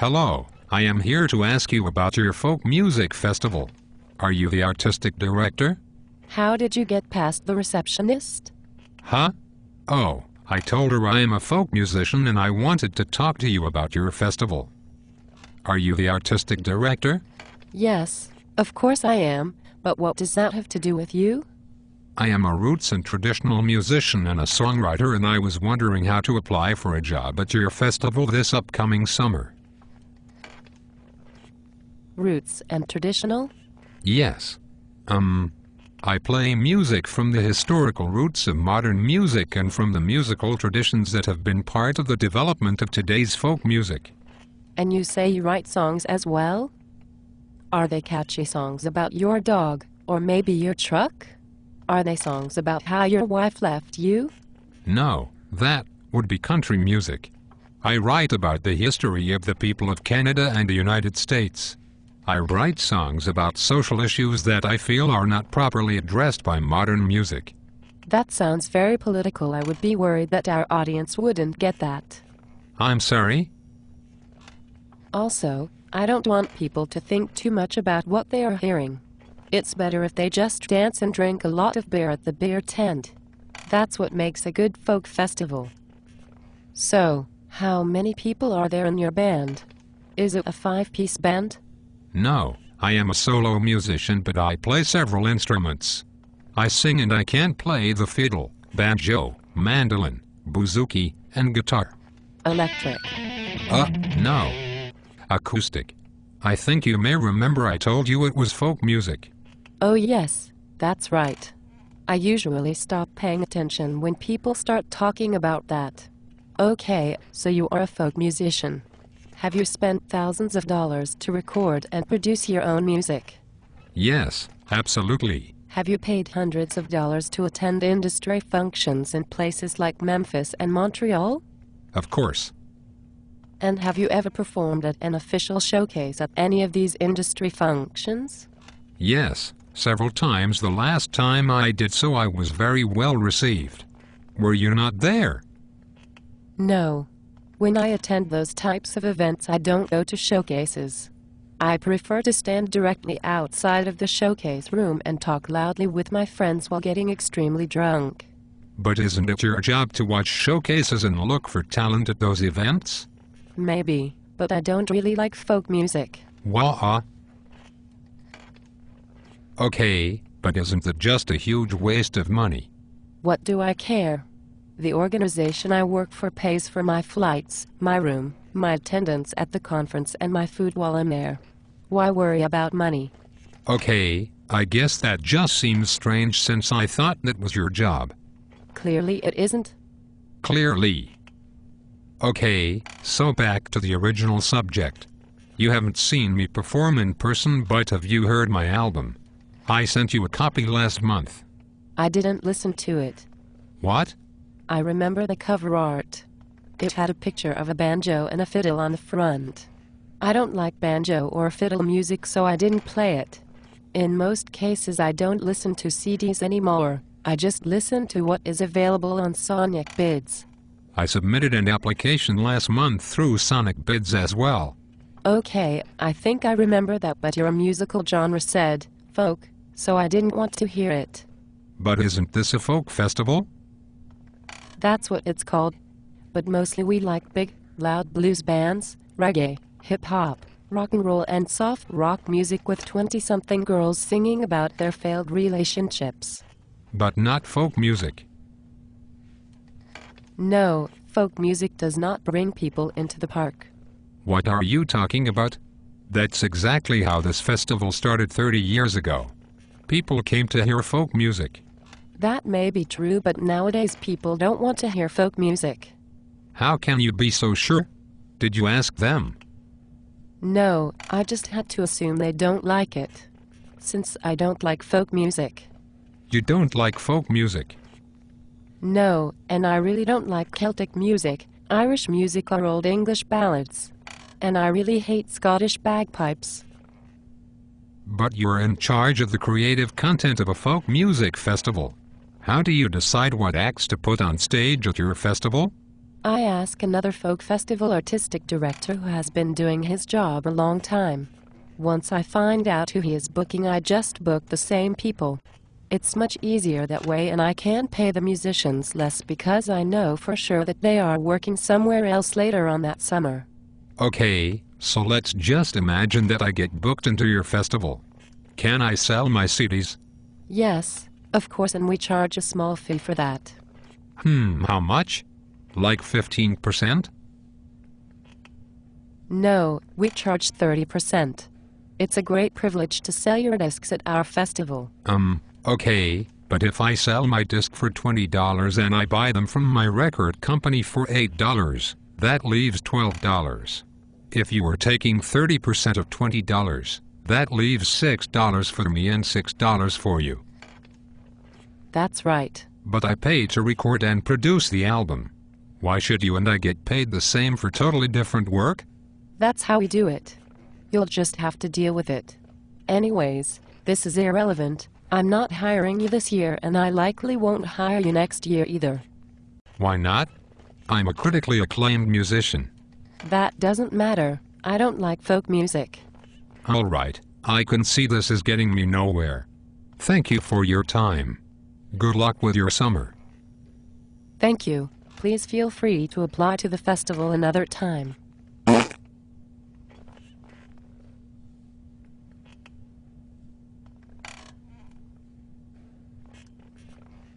Hello, I am here to ask you about your folk music festival. Are you the artistic director? How did you get past the receptionist? Huh? Oh, I told her I am a folk musician and I wanted to talk to you about your festival. Are you the artistic director? Yes, of course I am, but what does that have to do with you? I am a roots and traditional musician and a songwriter, and I was wondering how to apply for a job at your festival this upcoming summer. Roots and traditional? Yes. I play music from the historical roots of modern music and from the musical traditions that have been part of the development of today's folk music. And you say you write songs as well? Are they catchy songs about your dog, or maybe your truck? Are they songs about how your wife left you? No, that would be country music. I write about the history of the people of Canada and the United States. I write songs about social issues that I feel are not properly addressed by modern music. That sounds very political. I would be worried that our audience wouldn't get that. I'm sorry? Also, I don't want people to think too much about what they are hearing. It's better if they just dance and drink a lot of beer at the beer tent. That's what makes a good folk festival. So, how many people are there in your band? Is it a 5-piece band? No, I am a solo musician, but I play several instruments. I sing and I can play the fiddle, banjo, mandolin, bouzouki, and guitar. Electric. No. Acoustic. I think you may remember I told you it was folk music. Oh yes, that's right. I usually stop paying attention when people start talking about that. Okay, so you are a folk musician. Have you spent thousands of dollars to record and produce your own music? Yes, absolutely. Have you paid hundreds of dollars to attend industry functions in places like Memphis and Montreal? Of course. And have you ever performed at an official showcase at any of these industry functions? Yes, several times. The last time I did so, I was very well received. Were you not there? No. When I attend those types of events, I don't go to showcases. I prefer to stand directly outside of the showcase room and talk loudly with my friends while getting extremely drunk. But isn't it your job to watch showcases and look for talent at those events? Maybe, but I don't really like folk music. Okay, but isn't it just a huge waste of money? What do I care? The organization I work for pays for my flights, my room, my attendance at the conference, and my food while I'm there. Why worry about money? Okay, I guess that just seems strange since I thought that was your job. Clearly it isn't. Clearly. Okay, so back to the original subject. You haven't seen me perform in person, but have you heard my album? I sent you a copy last month. I didn't listen to it. What? I remember the cover art. It had a picture of a banjo and a fiddle on the front. I don't like banjo or fiddle music, so I didn't play it. In most cases, I don't listen to CDs anymore. I just listen to what is available on Sonic Bids. I submitted an application last month through Sonic Bids as well. Okay, I think I remember that, but your musical genre said folk, so I didn't want to hear it. But isn't this a folk festival? That's what it's called. But mostly we like big, loud blues bands, reggae, hip-hop, rock and roll, and soft rock music with 20-something girls singing about their failed relationships. But not folk music. No, folk music does not bring people into the park. What are you talking about? That's exactly how this festival started 30 years ago. People came to hear folk music. That may be true, but nowadays people don't want to hear folk music. How can you be so sure? Did you ask them? No, I just had to assume they don't like it. Since I don't like folk music. You don't like folk music? No, and I really don't like Celtic music, Irish music, or Old English ballads. And I really hate Scottish bagpipes. But you're in charge of the creative content of a folk music festival. How do you decide what acts to put on stage at your festival? I ask another folk festival artistic director who has been doing his job a long time. Once I find out who he is booking, I just book the same people. It's much easier that way, and I can pay the musicians less because I know for sure that they are working somewhere else later on that summer. Okay, so let's just imagine that I get booked into your festival. Can I sell my CDs? Yes, of course, and we charge a small fee for that. How much? Like 15%? No, we charge 30%. It's a great privilege to sell your discs at our festival. Okay, but if I sell my disc for $20 and I buy them from my record company for $8, that leaves $12. If you are taking 30% of $20, that leaves $6 for me and $6 for you. That's right. But I pay to record and produce the album. Why should you and I get paid the same for totally different work? That's how we do it. You'll just have to deal with it. Anyways, this is irrelevant. I'm not hiring you this year, and I likely won't hire you next year either. Why not? I'm a critically acclaimed musician. That doesn't matter. I don't like folk music. All right, I can see this is getting me nowhere. Thank you for your time. Good luck with your summer. Thank you. Please feel free to apply to the festival another time.